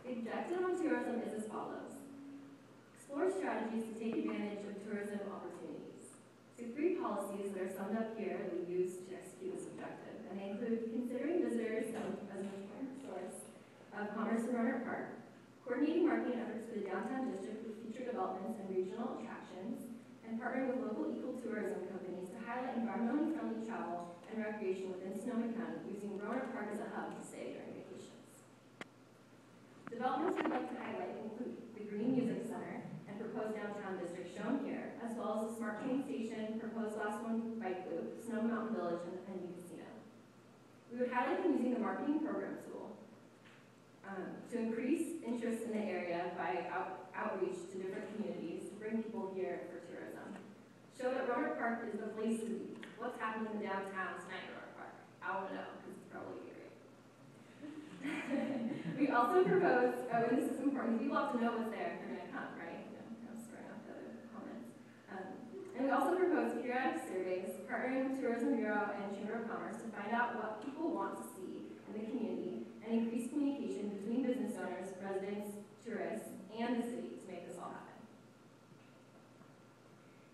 The objective on tourism is as follows. Explore strategies to take advantage of tourism opportunities. So 3 policies that are summed up here that we use to execute this objective, and they include considering visitors as an important source of commerce in Rohnert Park, coordinating marketing efforts for the downtown district with future developments and regional attractions, and partnering with local ecotourism companies to highlight environmentally friendly travel and recreation within Sonoma County, using Rohnert Park as a hub to stay during vacations. Developments we'd like to highlight include the Green Music Center and proposed downtown district shown here, as well as the Smart Train Station, proposed Last One Bike Loop, Sonoma Mountain Village, and the Penny Casino. We would highlight them using the marketing program tool to increase interest in the area by outreach to different communities to bring people here for tourism. Show that Rohnert Park is the place to be. What's happening in downtown tonight at Rohnert Park? I want to know, because it's probably great. We also propose, and this is important, people have to know what's there if they're going to come, right? I'm spreading out the other comments. And we also propose periodic surveys, partnering with Tourism Bureau and Chamber of Commerce to find out what people want to see in the community and increase communication between business owners, residents, tourists, and the city to make this all happen.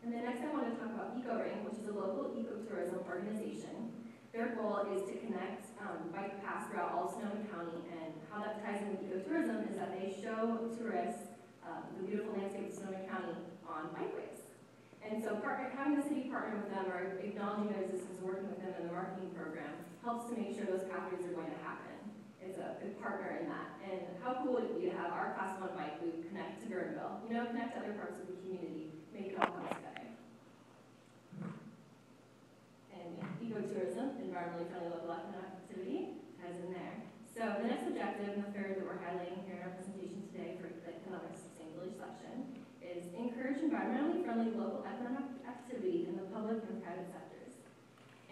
And then next I want to talk about EcoRing, which is a local ecotourism organization. Their goal is to connect bike paths throughout all of Sonoma County, and how that ties in with ecotourism is that they show tourists the beautiful landscape of Sonoma County on bikeways. And so having the city partner with them or acknowledging their existence and working with them in the marketing program helps to make sure those pathways are going to happen. It's a good partner in that. And how cool would it be to have our Class 1 bike loop connect to Guerneville, connect to other parts of the community, make it all come together. And ecotourism, environmentally friendly local economic activity, ties in there. So the next objective, and the third that we're highlighting here in our presentation today for the economic sustainability section, is encourage environmentally friendly local economic activity in the public and private sectors.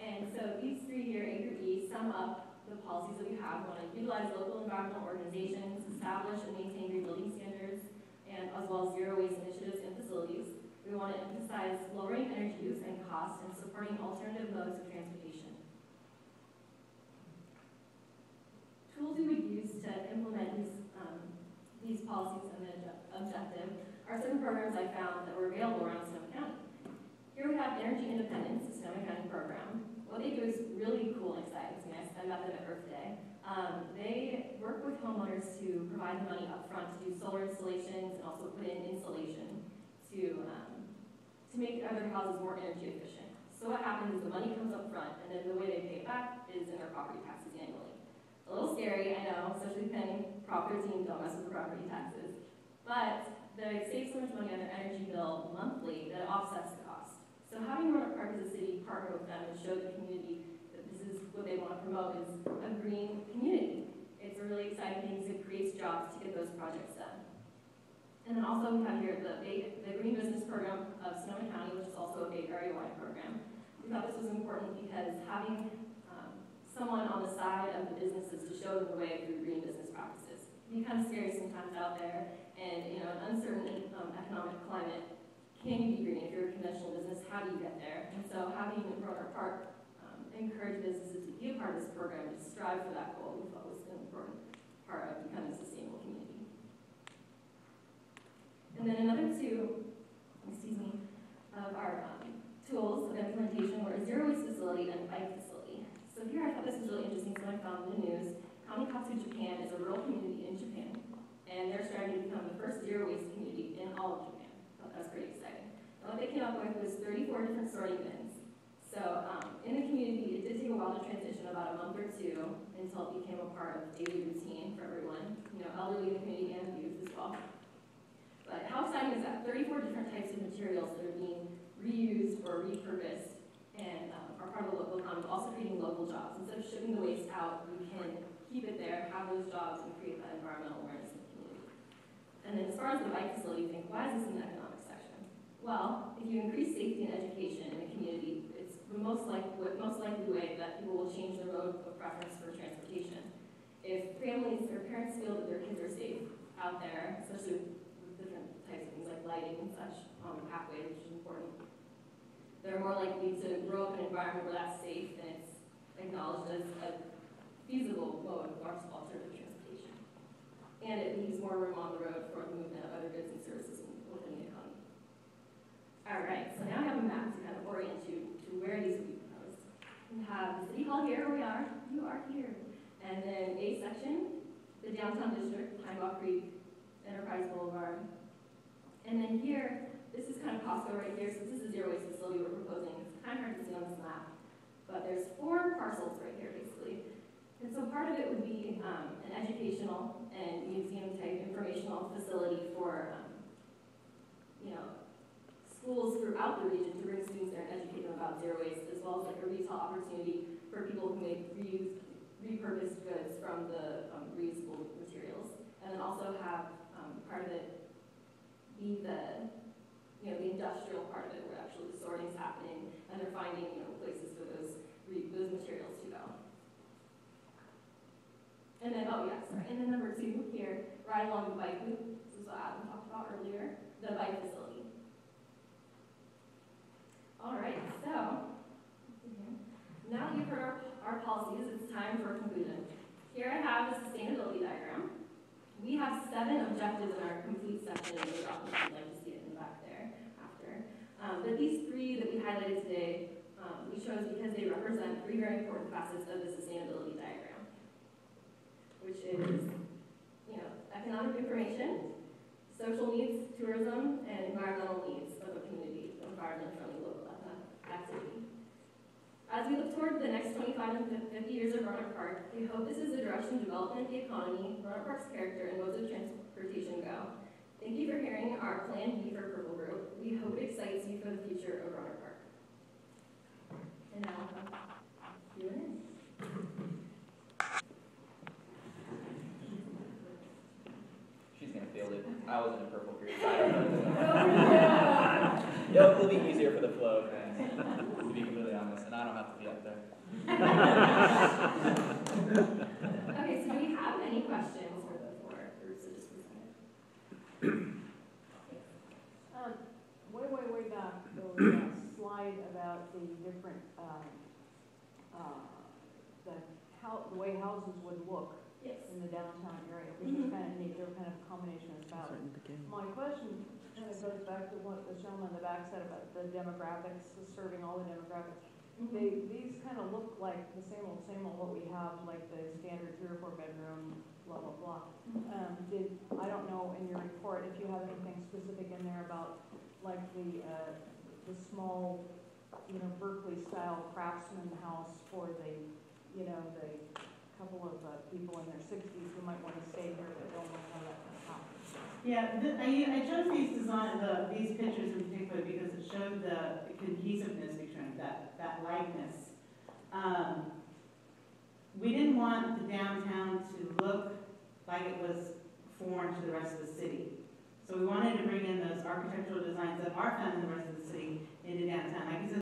And so these 3 here, A through E, sum up the policies that we have. We want to utilize local environmental organizations, establish and maintain green building standards, and as well as zero waste initiatives and facilities. We want to emphasize lowering energy use and cost and supporting alternative modes of transportation. Tools we would use to implement these policies and the objective are certain programs I found that were available around Sonoma County. Here we have Energy Independence, the Sonoma County program. What they do is really cool and exciting to me. I met them at Earth Day. They work with homeowners to provide the money up front to do solar installations and also put in insulation to make other houses more energy efficient. So what happens is the money comes up front, and then the way they pay it back is in their property taxes annually. A little scary, I know, especially paying property team, don't mess with the property taxes. But they save so much money on their energy bill monthly that it offsets the cost. So having Rohnert Park as a city partner with them and show the community that this is what they want to promote is a green community. It's a really exciting thing because it creates jobs to get those projects done. And then also we have here the Green Business Program of Sonoma County, which is also a Bay Area-wide program. We thought this was important because having someone on the side of the businesses to show them the way through green business practices. It can be kind of scary sometimes out there, and an uncertain economic climate. Can you be green if you're a conventional business? How do you get there? And so having Rohnert Park encourage businesses to be a part of this program and strive for that goal, we thought was an important part of becoming a sustainable community. And then another two, of our tools of implementation were a zero waste facility and a bike facility. So here I thought this was really interesting, so I found in the news. Copp, Japan is a rural community in Japan, and they're striving to become the first zero waste community in all of Japan. I thought that was pretty exciting. And what they came up with was 34 different sorting bins. So in the community, it did take a while to transition, about a month or two, until it became a part of daily routine for everyone, elderly in the community and youth as well. But how exciting is that? 34 different types of materials that are being reused or repurposed and are part of the local economy, also creating local jobs. Instead of shipping the waste out, we can keep it there, have those jobs, and create that environmental awareness in the community. And then as far as the bike facility, you think, why is this in the economic section? Well, if you increase safety and education in the community, it's the most likely way that people will change their mode of preference for transportation. If families or parents feel that their kids are safe out there, especially with different types of things like lighting and such on the pathway, which is important, they're more likely to grow up in an environment where that's safe and it's acknowledged as a feasible mode of alternative transportation. and it leaves more room on the road for the movement of other goods and services within the economy. All right, so now I have a map to kind of orient you to where these would be proposed. We have the city hall here, where we are. You are here. And then A section, the downtown district, Pinewalk Creek, Enterprise Boulevard. And then here, this is kind of Costco right here, so this is a zero waste facility we're proposing. It's kind of hard to see on this map, but there's 4 parcels right here, basically. And so part of it would be an educational and museum-type informational facility for, schools throughout the region to bring students there and educate them about zero waste, as well as like a retail opportunity for people who make repurposed goods from the reusable materials. And then also have part of it be the industrial part of it, where actually the sorting is happening and they're finding places for those materials to go. And then, and then number 2 here, right along the bike loop. This is what Adam talked about earlier, the bike facility. All right, so now that you've heard our policies, it's time for a conclusion. Here I have the sustainability diagram. We have 7 objectives in our complete section of the document. I'd like to see it in the back there after. But these 3 that we highlighted today, we chose because they represent 3 very important facets of the sustainability diagram, which is, economic information, social needs, tourism, and environmental needs of a community, environment-friendly local activity. As we look toward the next 25 and 50 years of Rohnert Park, we hope this is the direction development of the economy, Rohnert Park's character, and modes of transportation go. Thank you for hearing our Plan B for Purple Grove. We hope it excites you for the future of Rohnert Park. And now I'll come Q&A. She's going to field it. I was in a purple period, so I don't know. It'll be easier for the flow of things, to be completely honest, and I don't have to be up there. Okay, so do we have any questions for the 4 groups that just presented? Way back, there was a slide about the different, the way houses would look in the downtown area, which is kind of neat. They're kind of a combination of balance. My question kind of goes back to what the gentleman in the back said about the demographics, serving all the demographics. These kind of look like the same old what we have, like the standard 3 or 4 bedroom, blah, blah, blah. I don't know in your report if you have anything specific in there about like the small, Berkeley style craftsman house for the couple of people in their 60s who might want to stay here but don't want to have that kind of house. Yeah, I chose these pictures in particular because it showed the cohesiveness between that likeness. We didn't want the downtown to look like it was foreign to the rest of the city. So we wanted to bring in those architectural designs that are found in the rest of the city into downtown. Like you said,